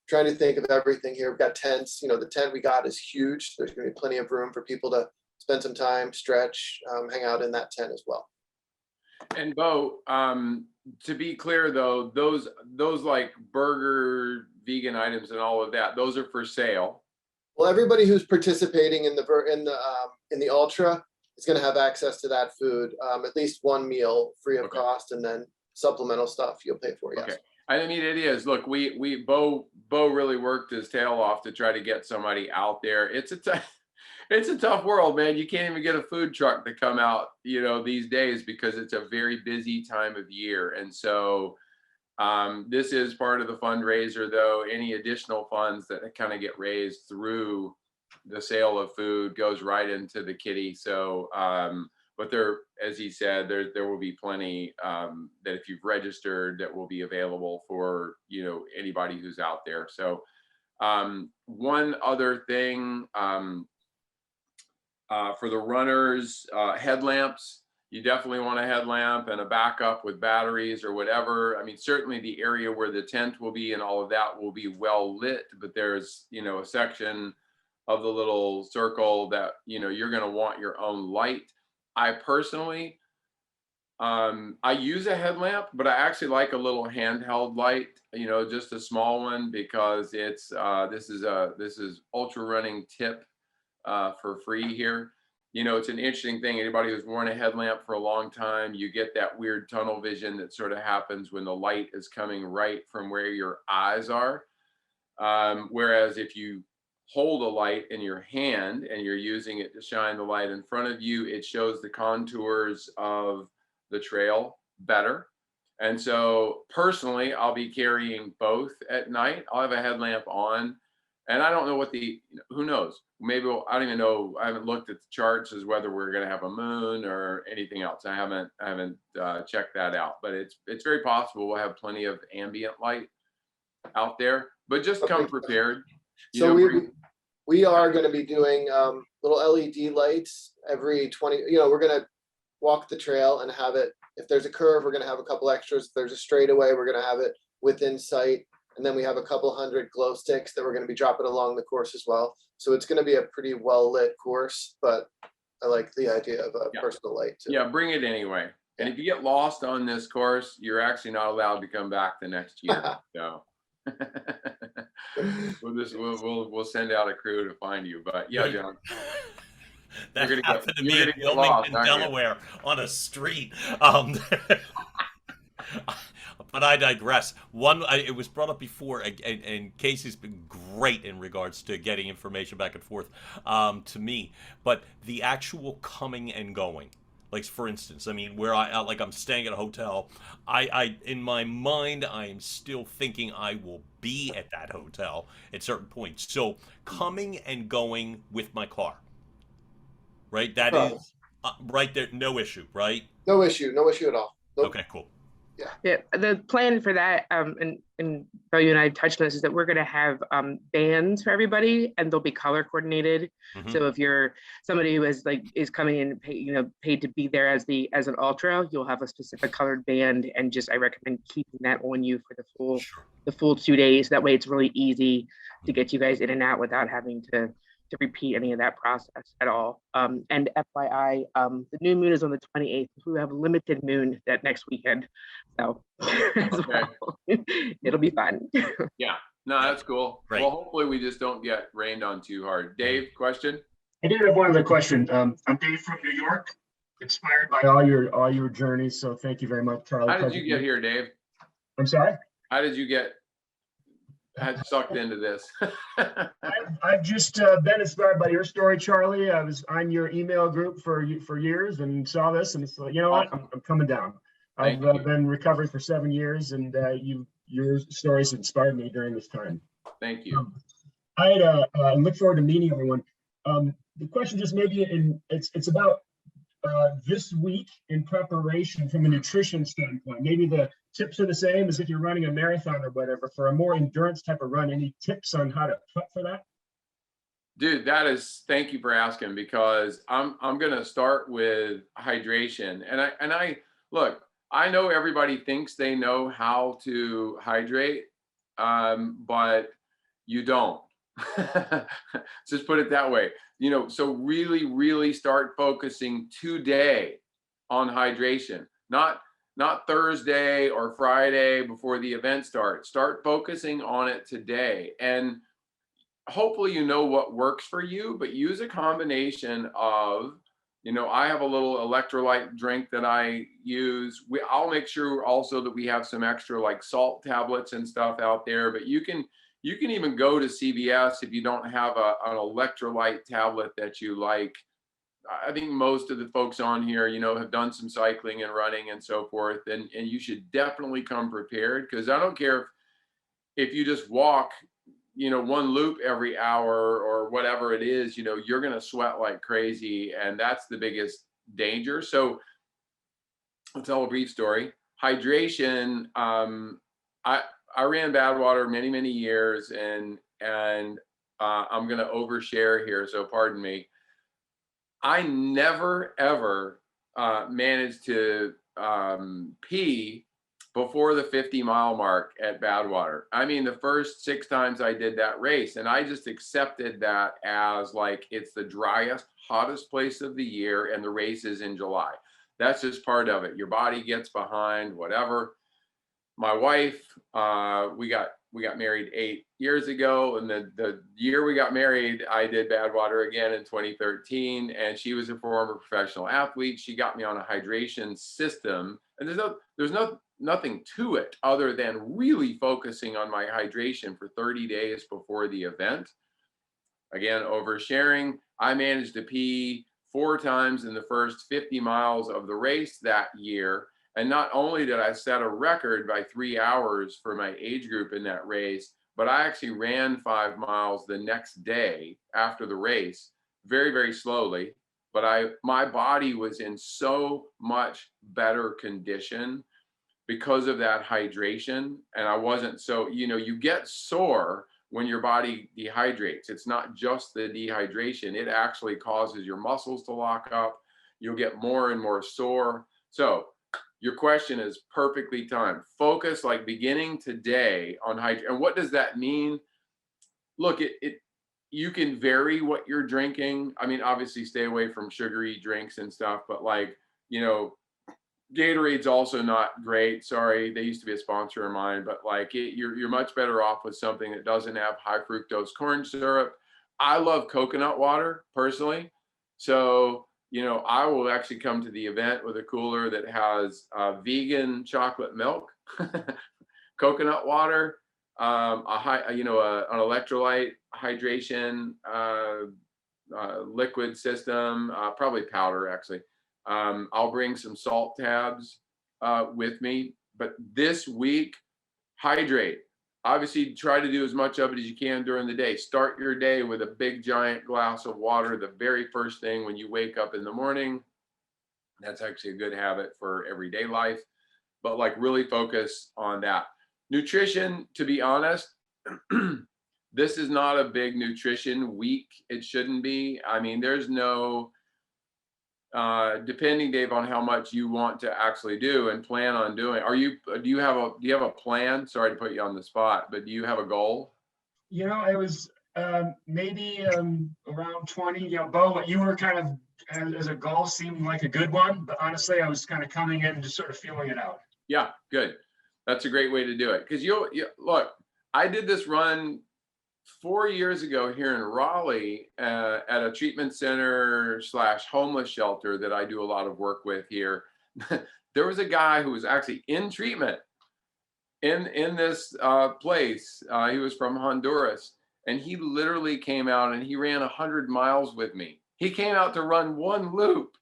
Trying to think of everything here. We've got tents. The tent we got is huge. There's going to be plenty of room for people to spend some time, stretch, hang out in that tent as well. And Bo, to be clear though, those like burger, vegan items and all of that, those are for sale. Well, everybody who's participating in the ultra is going to have access to that food, at least one meal free of cost, and then supplemental stuff you'll pay for. Yes. Okay. I mean, it is. Look, Bo really worked his tail off to try to get somebody out there. It's a tough world, man. You can't even get a food truck to come out, these days because it's a very busy time of year. And so this is part of the fundraiser, though. Any additional funds that kind of get raised through the sale of food goes right into the kitty. So, but there, as he said, there will be plenty that if you've registered that will be available for, anybody who's out there. So one other thing, for the runners, headlamps, you definitely want a headlamp and a backup with batteries or whatever. I mean, certainly the area where the tent will be and all of that will be well lit, but there's, a section of the little circle that, you're going to want your own light. I personally, I use a headlamp, but I actually like a little handheld light, just a small one, because it's, this is ultra running tip for free here. It's an interesting thing. Anybody who's worn a headlamp for a long time, you get that weird tunnel vision that sort of happens when the light is coming right from where your eyes are. Whereas if you hold a light in your hand and you're using it to shine the light in front of you, it shows the contours of the trail better. And so personally, I'll be carrying both at night. I'll have a headlamp on, and I don't know what who knows? Maybe I don't even know. I haven't looked at the charts as whether we're going to have a moon or anything else. I haven't checked that out, but it's very possible we'll have plenty of ambient light out there, but just come prepared. So we are going to be doing little LED lights every 20. We're going to walk the trail and have it. If there's a curve, we're going to have a couple extras. If there's a straightaway, we're going to have it within sight. And then we have a couple hundred glow sticks that we're going to be dropping along the course as well. So it's going to be a pretty well lit course, but I like the idea of a personal light too. Yeah, bring it anyway. And if you get lost on this course, you're actually not allowed to come back the next year. So we'll send out a crew to find you. But yeah, John. That happened to me in Wilmington, Delaware, on a street. But I digress. It was brought up before, and Casey's been great in regards to getting information back and forth to me. But the actual coming and going, like for instance, I mean, where I'm staying at a hotel, I in my mind I am still thinking I will be at that hotel at certain points. So coming and going with my car, right? That Right. is right there, no issue, right? No issue at all. Nope. Okay, cool. Yeah, the plan for that, and Bo, you and I touched on this, is that we're going to have bands for everybody, and they'll be color coordinated. Mhm. So if you're somebody who is coming in, paid to be there as an ultra, you'll have a specific colored band, and I recommend keeping that on you for Sure. the full 2 days. That way, it's really easy to get you guys in and out without having to repeat any of that process at all. And FYI, the new moon is on the 28th. We have a limited moon that next weekend. So Okay. it'll be fun. Yeah, no, that's cool. Great. Well, hopefully we just don't get rained on too hard. Dave, question? I did have one other question. I'm Dave from New York, inspired by all your journeys. So thank you very much, Charlie. How did you get here, Dave? I'm sorry? How did you get sucked into this? I've just been inspired by your story, Charlie. I was on your email group for years and saw this, and it's like, you know what? I'm coming down. I've been recovering for 7 years, and your stories inspired me during this time. Thank you. I look forward to meeting everyone. The question just maybe it's about this week in preparation from a nutrition standpoint. Maybe the tips are the same as if you're running a marathon or whatever. For a more endurance type of run, any tips on how to prep for that? Dude, thank you for asking, because I'm gonna start with hydration. And I look, I know everybody thinks they know how to hydrate, but you don't. Just put it that way. So really start focusing today on hydration, not Thursday or Friday before the event starts. Start focusing on it today. And hopefully you know what works for you, but use a combination of, I have a little electrolyte drink that I use. I'll make sure also that we have some extra like salt tablets and stuff out there, but you can even go to CVS if you don't have an electrolyte tablet that you like. I think most of the folks on here, have done some cycling and running and so forth, and you should definitely come prepared, because I don't care if you just walk, one loop every hour or whatever it is, you're going to sweat like crazy, and that's the biggest danger. So I'll tell a brief story. Hydration. I ran Badwater many years, and I'm going to overshare here, so pardon me. I never ever managed to pee before the 50-mile mark at Badwater. I mean, the first 6 times I did that race, and I just accepted that as like it's the driest, hottest place of the year, and the race is in July. That's just part of it. Your body gets behind, whatever. My wife, we got married 8 years ago, and the year we got married, I did Badwater again in 2013, and she was a former professional athlete. She got me on a hydration system, and there's nothing to it other than really focusing on my hydration for 30 days before the event. Again, oversharing. I managed to pee 4 times in the first 50 miles of the race that year. And not only did I set a record by 3 hours for my age group in that race, but I actually ran 5 miles the next day after the race, very slowly. But my body was in so much better condition because of that hydration. And I wasn't so, you get sore when your body dehydrates. It's not just the dehydration. It actually causes your muscles to lock up. You'll get more and more sore. So your question is perfectly timed. Focus like beginning today on hydration. And what does that mean? Look, you can vary what you're drinking. I mean, obviously stay away from sugary drinks and stuff, but like, Gatorade's also not great. Sorry, they used to be a sponsor of mine, but like you're much better off with something that doesn't have high fructose corn syrup. I love coconut water personally. So I will actually come to the event with a cooler that has vegan chocolate milk, coconut water, an electrolyte hydration liquid system, probably powder actually. I'll bring some salt tabs with me, but this week, hydrate. Obviously, try to do as much of it as you can during the day. Start your day with a big giant glass of water the very first thing when you wake up in the morning. That's actually a good habit for everyday life, but like really focus on that. Nutrition, to be honest, this is not a big nutrition week. It shouldn't be. I mean, there's no, depending, Dave, on how much you want to actually do and plan on doing. Do you have a plan? Sorry to put you on the spot, but do you have a goal? It was maybe around 20. Bo, what you were kind of as a goal seemed like a good one, but honestly, I was kind of coming in and just sort of feeling it out. Yeah, good. That's a great way to do it. Because you look, I did this run 4 years ago here in Raleigh at a treatment center / homeless shelter that I do a lot of work with here. There was a guy who was actually in treatment in this place. He was from Honduras, and he literally came out and he ran 100 miles with me. He came out to run one loop,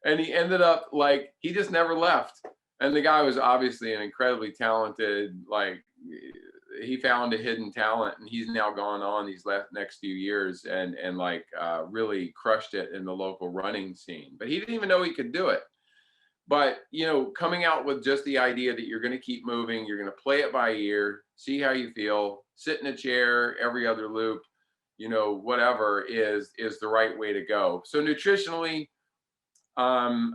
and he ended up like, he just never left. And the guy was obviously an incredibly talented, like, he found a hidden talent, and he's now gone on these next few years and really crushed it in the local running scene. But he didn't even know he could do it. But, coming out with just the idea that you're going to keep moving, you're going to play it by ear, see how you feel, sit in a chair every other loop, whatever is the right way to go. So nutritionally, I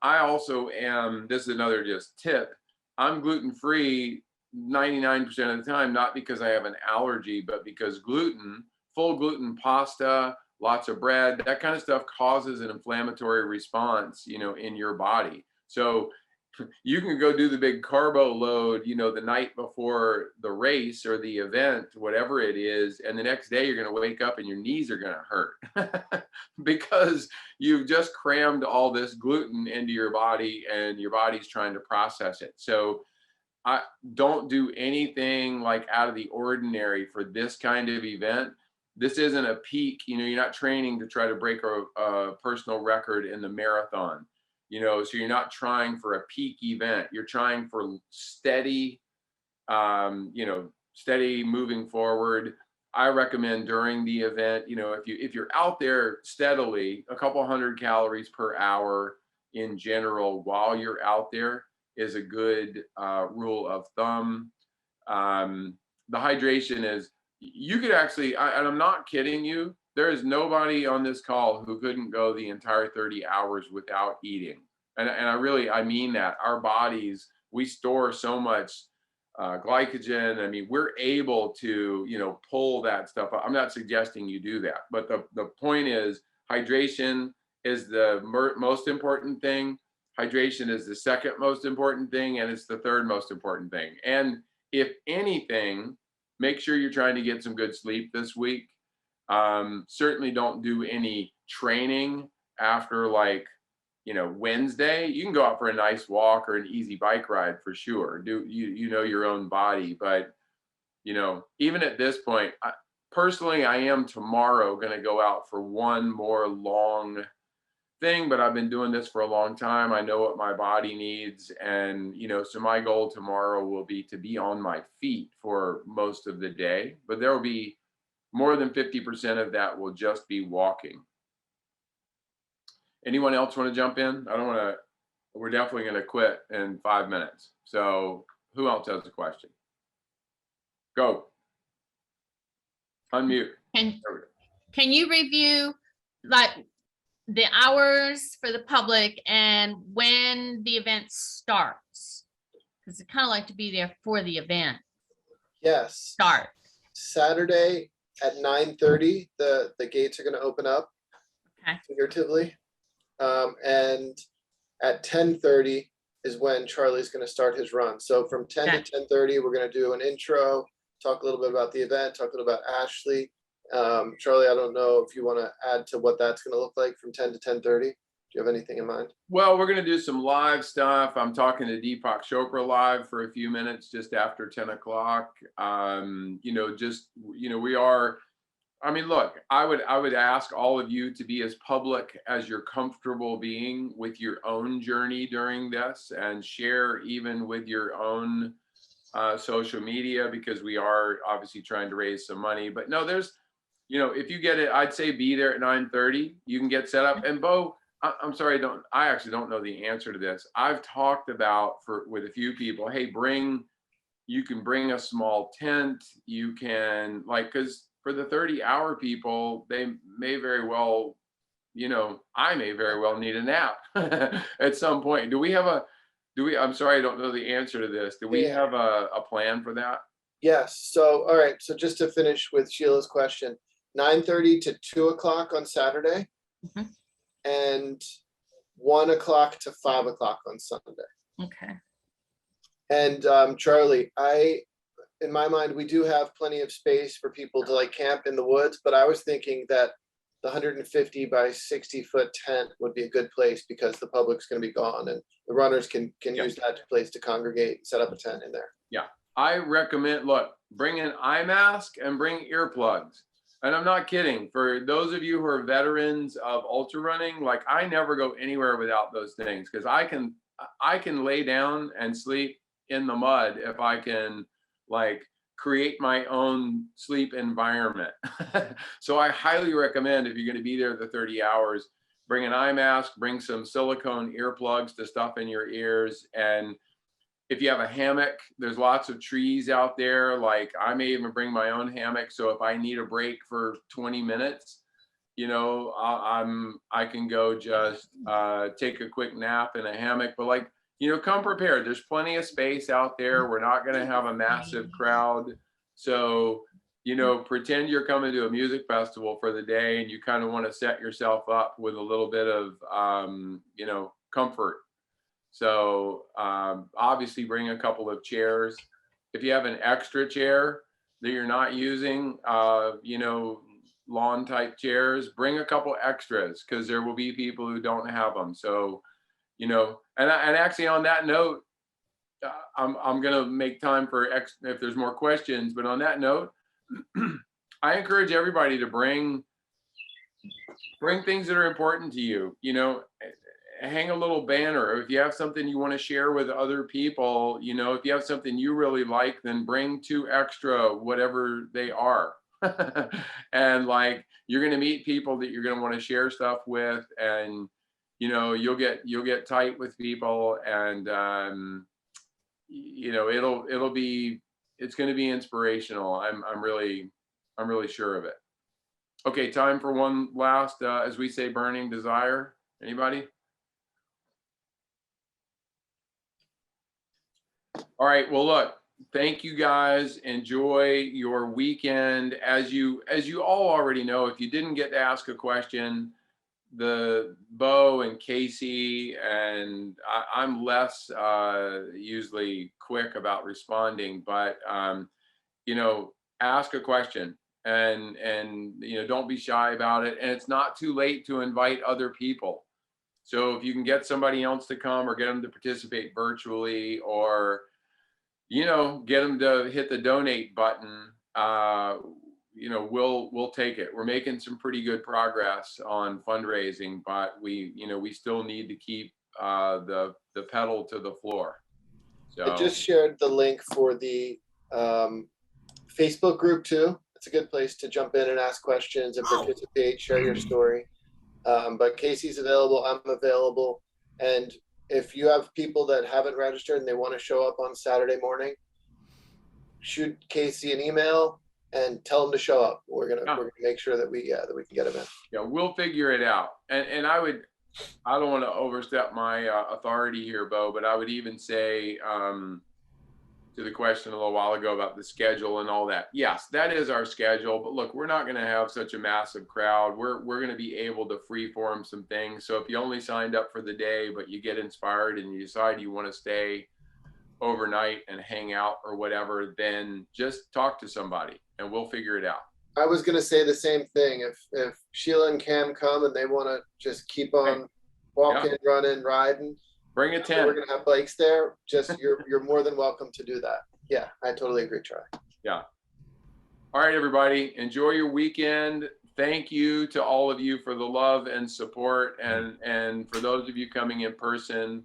also am, this is another just tip, I'm gluten-free 99% of the time, not because I have an allergy, but because full gluten pasta, lots of bread, that kind of stuff causes an inflammatory response, in your body. So you can go do the big carbo load, the night before the race or the event, whatever it is, and the next day you're going to wake up and your knees are going to hurt because you've just crammed all this gluten into your body and your body's trying to process it. So I don't do anything like out of the ordinary for this kind of event. This isn't a peak, you're not training to try to break a personal record in the marathon, so you're not trying for a peak event. You're trying for steady, steady moving forward. I recommend during the event, if you're out there steadily, a couple 100 calories per hour in general while you're out there is a good rule of thumb. The hydration is, you could actually, and I'm not kidding you, there is nobody on this call who couldn't go the entire 30 hours without eating. And I mean that. Our bodies, we store so much glycogen. I mean, we're able to, pull that stuff up. I'm not suggesting you do that, but the point is, hydration is the most important thing. Hydration is the second most important thing, and it's the third most important thing. And if anything, make sure you're trying to get some good sleep this week. Certainly don't do any training after Wednesday. You can go out for a nice walk or an easy bike ride for sure. Do you know your own body? But, even at this point, personally, I am tomorrow going to go out for one more long thing, but I've been doing this for a long time. I know what my body needs. And, so my goal tomorrow will be to be on my feet for most of the day, but there will be more than 50% of that will just be walking. Anyone else want to jump in? We're definitely going to quit in 5 minutes. So who else has a question? Go. Unmute. Can you review the hours for the public and when the event starts? Because I kind of like to be there for the event Yes. start. Saturday at 9:30, the gates are going to open up. Okay. Figuratively. And at 10:30 is when Charlie's going to start his run. So from 10 to 10:30, we're going to do an intro, talk a little bit about the event, talk a little about Ashley, Charlie, I don't know if you want to add to what that's going to look like from 10 to 10:30. Do you have anything in mind? Well, we're going to do some live stuff. I'm talking to Deepak Chopra live for a few minutes just after 10 o'clock. We are, I mean, look, I would ask all of you to be as public as you're comfortable being with your own journey during this, and share even with your own social media, because we are obviously trying to raise some money. But no, there's, if you get it, I'd say be there at 9:30. You can get set up. And Bo, I'm sorry, I actually don't know the answer to this. I've talked about with a few people, hey, you can bring a small tent. You can, because for the 30-hour people, they may very well, I may very well need a nap at some point. I'm sorry, I don't know the answer to this. Do we have a plan for that? Yes. So, all right. So just to finish with Sheila's question, 9:30 to 2 o'clock on Saturday, and 1 o'clock to 5 o'clock on Sunday. Okay. And Charlie, in my mind, we do have plenty of space for people to camp in the woods, but I was thinking that the 150 by 60 foot tent would be a good place, because the public's going to be gone and the runners can use that place to congregate and set up a tent in there. Yeah. I recommend, bring an eye mask and bring earplugs. And I'm not kidding. For those of you who are veterans of ultra running, I never go anywhere without those things, because I can lay down and sleep in the mud if I can create my own sleep environment. So I highly recommend, if you're going to be there the 30 hours, bring an eye mask, bring some silicone earplugs to stuff in your ears. And if you have a hammock, there's lots of trees out there. I may even bring my own hammock. So if I need a break for 20 minutes, I can go just take a quick nap in a hammock. But come prepared. There's plenty of space out there. We're not going to have a massive crowd. So, pretend you're coming to a music festival for the day, and you kind of want to set yourself up with a little bit of, comfort. So obviously bring a couple of chairs. If you have an extra chair that you're not using, lawn type chairs, bring a couple extras, because there will be people who don't have them. So, and actually on that note, I'm going to make time for if there's more questions, but on that note, I encourage everybody to bring things that are important to you, hang a little banner. If you have something you want to share with other people, if you have something you really like, then bring 2 extra, whatever they are. And you're going to meet people that you're going to want to share stuff with, and you'll get tight with people, and it's going to be inspirational. I'm really sure of it. Okay, time for one last, as we say, burning desire. Anybody? All right. Well, look, thank you guys. Enjoy your weekend. As you all already know, if you didn't get to ask a question, the Bo and Casey and I'm less usually quick about responding, but ask a question, and don't be shy about it. And it's not too late to invite other people. So if you can get somebody else to come, or get them to participate virtually, or get them to hit the donate button, we'll take it. We're making some pretty good progress on fundraising, but we still need to keep the pedal to the floor. So I just shared the link for the Facebook group too. It's a good place to jump in and ask questions and participate, share your story. But Casey's available, I'm available. And if you have people that haven't registered and they want to show up on Saturday morning, shoot Casey an email and tell them to show up. We're gonna make sure that we can get them in. Yeah, we'll figure it out. And I don't want to overstep my authority here, Bo, but I would even say to the question a little while ago about the schedule and all that. Yes, that is our schedule. But look, we're not going to have such a massive crowd. We're going to be able to freeform some things. So if you only signed up for the day, but you get inspired and you decide you want to stay overnight and hang out or whatever, then just talk to somebody and we'll figure it out. I was gonna say the same thing. If Sheila and Cam come and they wanna just keep on walking, running, riding, Bring a we're tent. gonna have bikes there. Just you're more than welcome to do that. Yeah, I totally agree, Charlie. Yeah. All right, everybody, enjoy your weekend. Thank you to all of you for the love and support, and for those of you coming in person,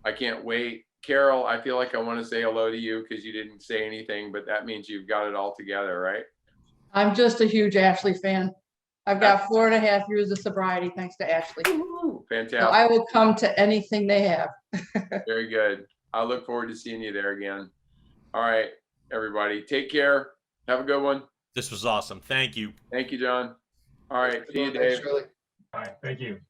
I can't wait. Carol, I feel like I want to say hello to you because you didn't say anything, but that means you've got it all together, right? I'm just a huge Ashley fan. I've got 4.5 years of sobriety thanks to Ashley. So Fantastic. I will come to anything they have. Very good. I look forward to seeing you there again. All right, everybody, take care. Have a good one. This was awesome. Thank you. Thank you, John. All right, see you, Thanks, Dave. Charlie. All right, thank you.